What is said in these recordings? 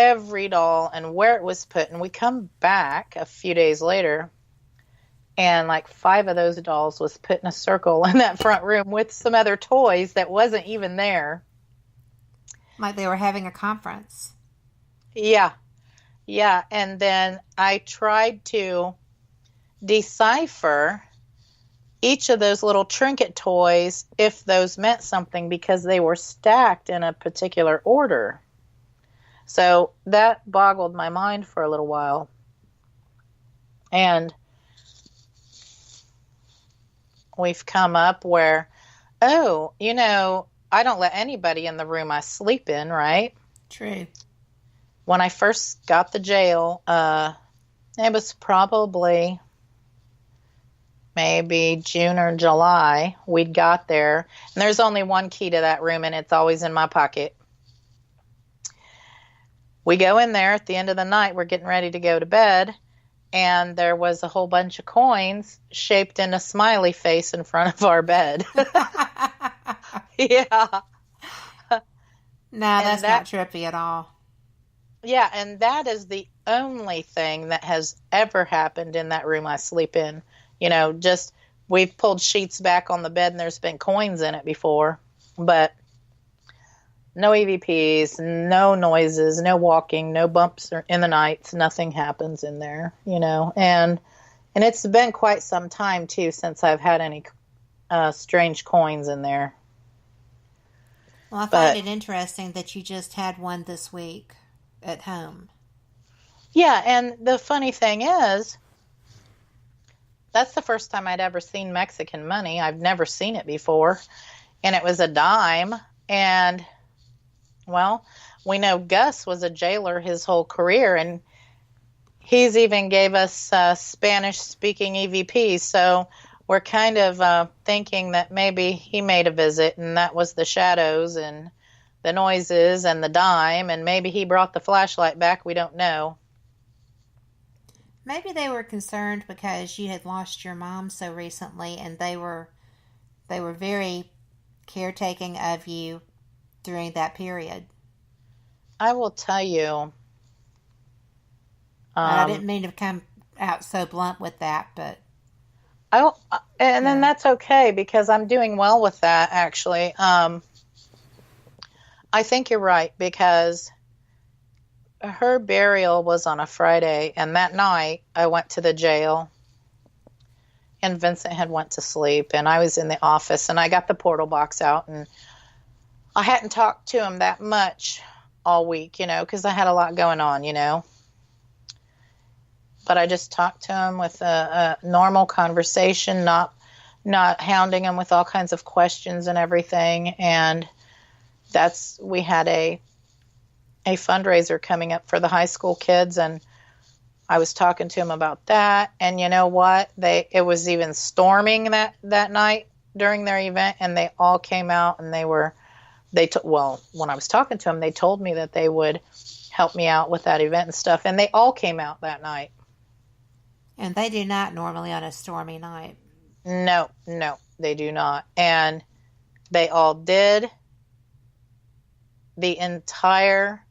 every doll and where it was put. And we come back a few days later, and like 5 of those dolls was put in a circle in that front room with some other toys that wasn't even there. Like they were having a conference. Yeah, yeah. And then I tried to decipher each of those little trinket toys if those meant something because they were stacked in a particular order. So that boggled my mind for a little while. And we've come up where, oh, I don't let anybody in the room I sleep in, right? True. When I first got the jail, it was probably maybe June or July. We'd got there, and there's only one key to that room, and it's always in my pocket. We go in there at the end of the night. We're getting ready to go to bed, and there was a whole bunch of coins shaped in a smiley face in front of our bed. Yeah. No, that's not trippy at all. Yeah, and that is the only thing that has ever happened in that room I sleep in. Just we've pulled sheets back on the bed and there's been coins in it before, but no EVPs, no noises, no walking, no bumps in the nights. Nothing happens in there, and it's been quite some time too since I've had any strange coins in there. Well, I find it interesting that you just had one this week at home. Yeah, and the funny thing is, that's the first time I'd ever seen Mexican money. I've never seen it before, and it was a dime. And, well, we know Gus was a jailer his whole career, and he's even gave us Spanish-speaking EVPs, so we're kind of thinking that maybe he made a visit, and that was the shadows and the noises and the dime, and maybe he brought the flashlight back. We don't know. Maybe they were concerned because you had lost your mom so recently, and they were very caretaking of you during that period. I will tell you. I didn't mean to come out so blunt with that, but then that's okay because I'm doing well with that actually. I think you're right because her burial was on a Friday, and that night I went to the jail, and Vincent had went to sleep, and I was in the office, and I got the portal box out, and I hadn't talked to him that much all week, because I had a lot going on, But I just talked to him with a normal conversation, not hounding him with all kinds of questions and everything, and we had a fundraiser coming up for the high school kids, and I was talking to him about that. And you know what? It was even storming that night during their event, and they all came out, and when I was talking to them, they told me that they would help me out with that event and stuff, and they all came out that night. And they do not normally on a stormy night. No, they do not. And they all did the entire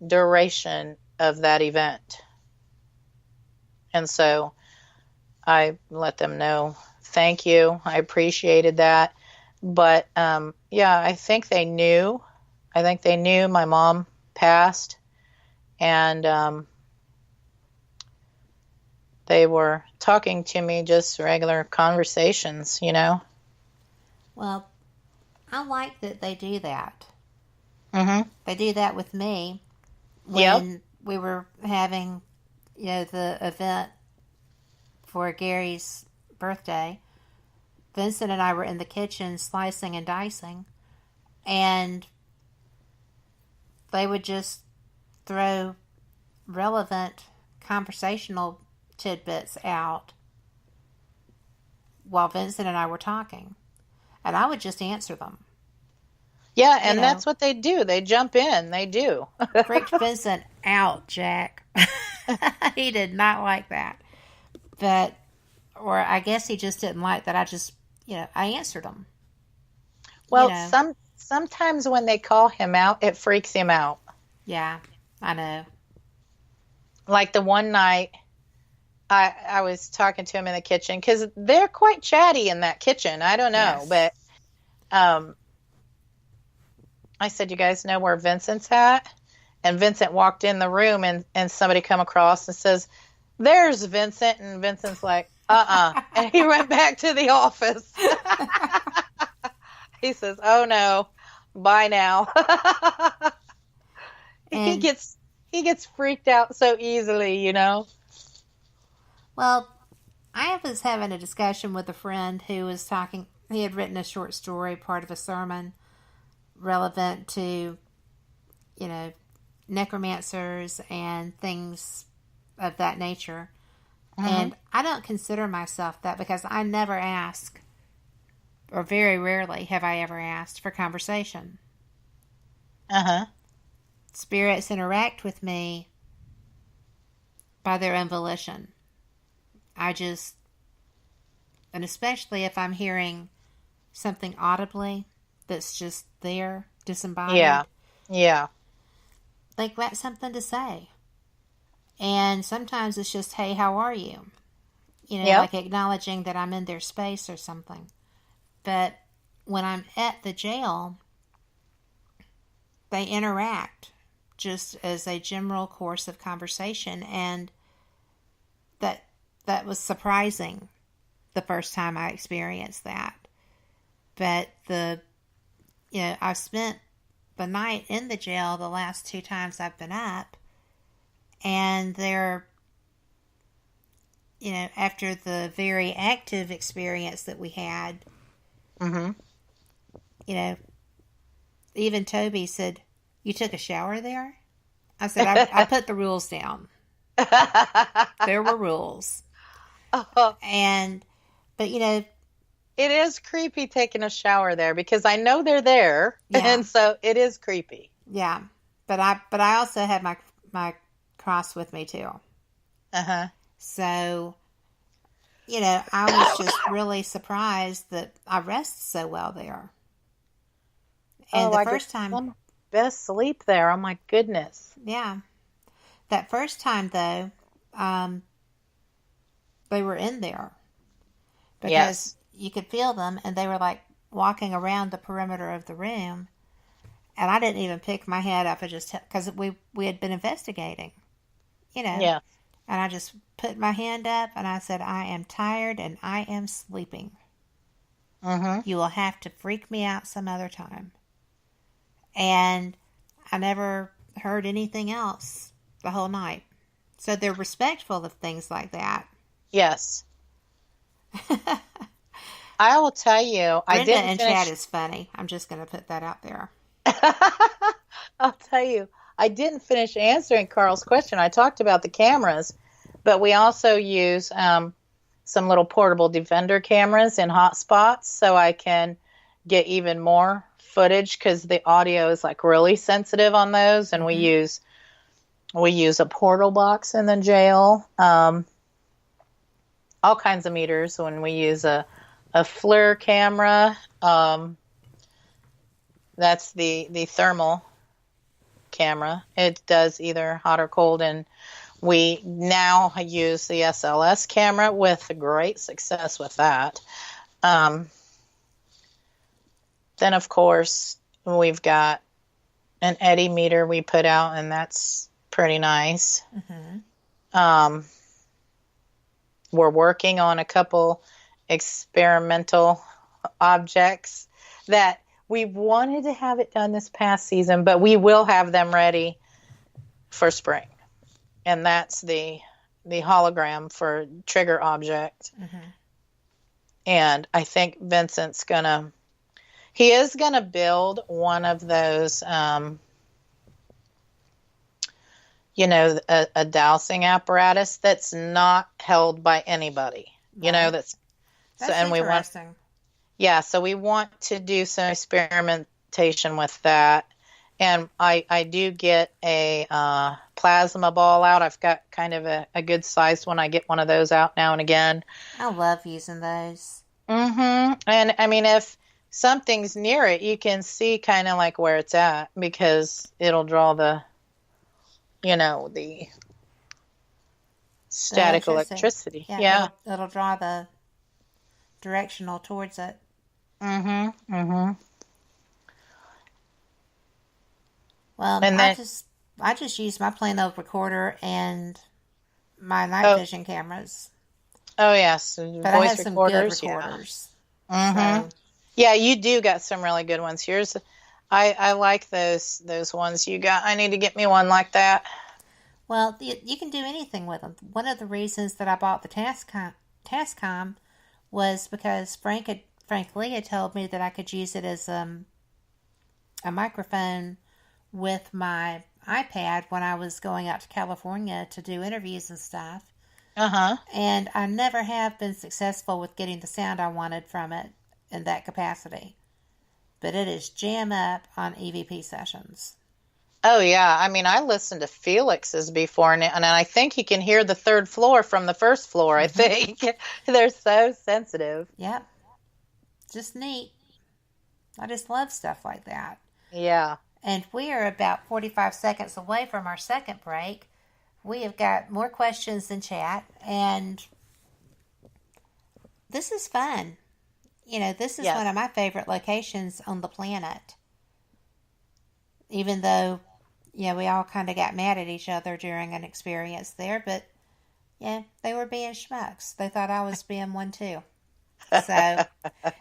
duration of that event. And so I let them know, thank you. I appreciated that. But I think they knew. I think they knew my mom passed. And they were talking to me, just regular conversations, Well, I like that they do that. Mm-hmm. They do that with me when we were having, the event for Gary's birthday. Vincent and I were in the kitchen slicing and dicing, and they would just throw relevant conversational tidbits out while Vincent and I were talking, and I would just answer them. Yeah, and that's what they do. They jump in. They do. Freaked Vincent out, Jack. He did not like that. Or I guess he just didn't like that I just, I answered him. Well, sometimes when they call him out, it freaks him out. Yeah, I know. like the one night I was talking to him in the kitchen, because they're quite chatty in that kitchen. I don't know, Yes. but I said, "You guys know where Vincent's at?" And Vincent walked in the room, and somebody come across and says, "There's Vincent." And Vincent's like, And he went back to the office. He says, "Oh no, bye now." He And gets freaked out so easily, you know. well, I was having a discussion with a friend who was talking. He had written a short story, part of a sermon, relevant to, necromancers and things of that nature. And I don't consider myself that, because I never ask, or very rarely have I ever asked for conversation. Spirits interact with me by their own volition. And especially if I'm hearing something audibly that's just there, disembodied. Yeah. They've got something to say. And sometimes it's just, hey, how are you? Like acknowledging that I'm in their space or something. But when I'm at the jail, they interact just as a general course of conversation. And that was surprising the first time I experienced that. But I've spent the night in the jail the last 2 times I've been up. And they're, after the very active experience that we had, even Toby said, "You took a shower there?" I said, I put the rules down. There were rules. But it is creepy taking a shower there, because I know they're there, and so it is creepy. Yeah, but I also had my cross with me too. So, I was just really surprised that I rest so well there. And the first time, best sleep there. Oh my goodness. Yeah, that first time though, they were in there because you could feel them, and they were like walking around the perimeter of the room. And I didn't even pick my head up. I just, because we had been investigating, Yeah. And I just put my hand up and I said, "I am tired and I am sleeping. You will have to freak me out some other time." And I never heard anything else the whole night. So they're respectful of things like that. Yes. I will tell you, Brenda in chat is funny. I'm just going to put that out there. I'll tell you, I didn't finish answering Carl's question. I talked about the cameras, but we also use some little portable Defender cameras in hot spots, so I can get even more footage, because the audio is like really sensitive on those. And we use a portal box in the jail, all kinds of meters. When we use a FLIR camera, that's the thermal camera. It does either hot or cold, and we now use the SLS camera with great success with that. Then, of course, we've got an eddy meter we put out, and that's pretty nice. We're working on a couple experimental objects that we wanted to have it done this past season, but we will have them ready for spring. And that's the hologram for trigger object. And I think Vincent's he is gonna build one of those, a dowsing apparatus that's not held by anybody. Right. That's and interesting. So we want to do some experimentation with that. And I do get a plasma ball out. I've got kind of a good sized one. I get one of those out now and again. I love using those. And I mean, if something's near it, you can see kind of like where it's at, because it'll draw the Static electricity. Yeah, Yeah. it'll draw the directional towards it. Mm-hmm. Mm-hmm. Well, And then, I just use my plain old recorder and my night oh, vision cameras. oh yes, But I voice have some good recorders. Yeah. recorders. Mm-hmm. So, Yeah, you do got some really good ones. I like those ones you got. I need to get me one like that. well, you can do anything with them. One of the reasons that I bought the Tascam was because Frank Lee had told me that I could use it as a microphone with my iPad when I was going out to California to do interviews and stuff. Uh-huh. And I never have been successful with getting the sound I wanted from it in that capacity. But it is jam up on EVP sessions. Oh yeah. I mean, I listened to Felix's before, and I think he can hear the third floor from the first floor. I think they're so sensitive. Yep. Just neat. I just love stuff like that. Yeah. And we are about 45 seconds away from our second break. We have got more questions in chat, and this is fun. You know, this is one of my favorite locations on the planet. Even though, yeah, we all kind of got mad at each other during an experience there, but yeah, they were being schmucks. They thought I was being one too. So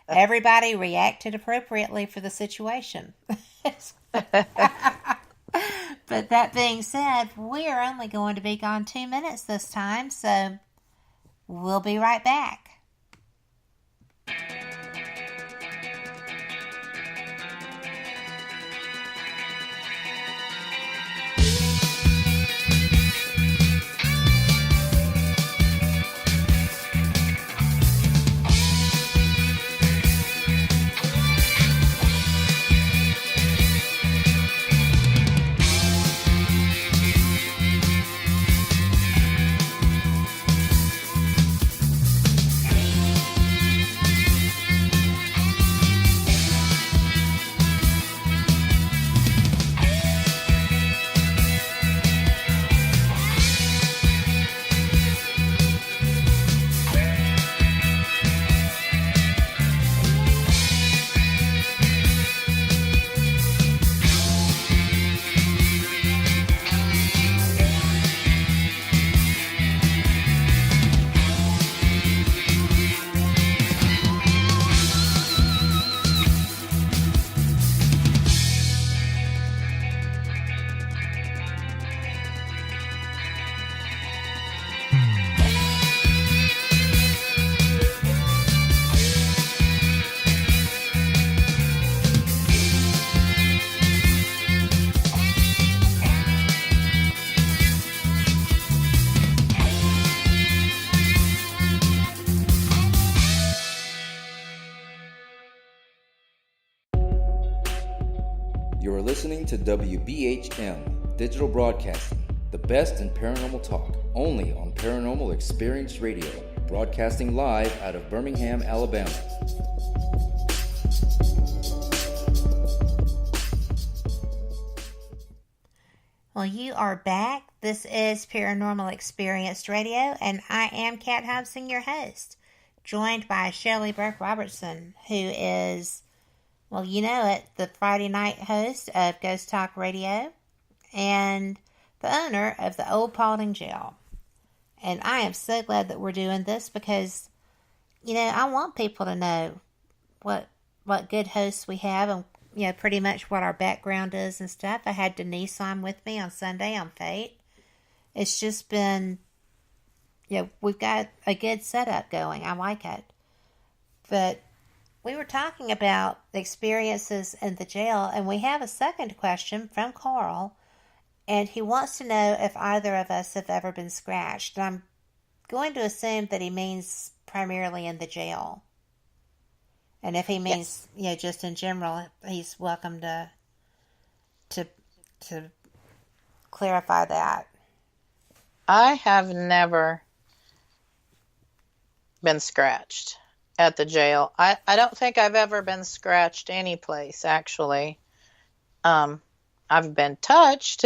everybody reacted appropriately for the situation. But that being said, we are only going to be gone 2 minutes this time, so we'll be right back. You're listening to WBHM Digital Broadcasting, the best in paranormal talk, only on Paranormal Experience Radio, broadcasting live out of Birmingham, Alabama. Well, you are back. This is Paranormal Experience Radio, and I am Kat Hobson, your host, joined by Shelly Burk Robertson, who is, well, you know it, the Friday night host of Ghost Talk Radio and the owner of the Old Paulding Jail. And I am so glad that we're doing this because, you know, I want people to know what good hosts we have and, you know, pretty much what our background is and stuff. I had Denise on with me on Sunday on Fate. It's just been, you know, we've got a good setup going. I like it. But we were talking about experiences in the jail, and we have a second question from Carl, and he wants to know if either of us have ever been scratched. And I'm going to assume that he means primarily in the jail. And if he means, you know, just in general, he's welcome to clarify that. I have never been scratched at the jail. I don't think I've ever been scratched any place, actually. I've been touched,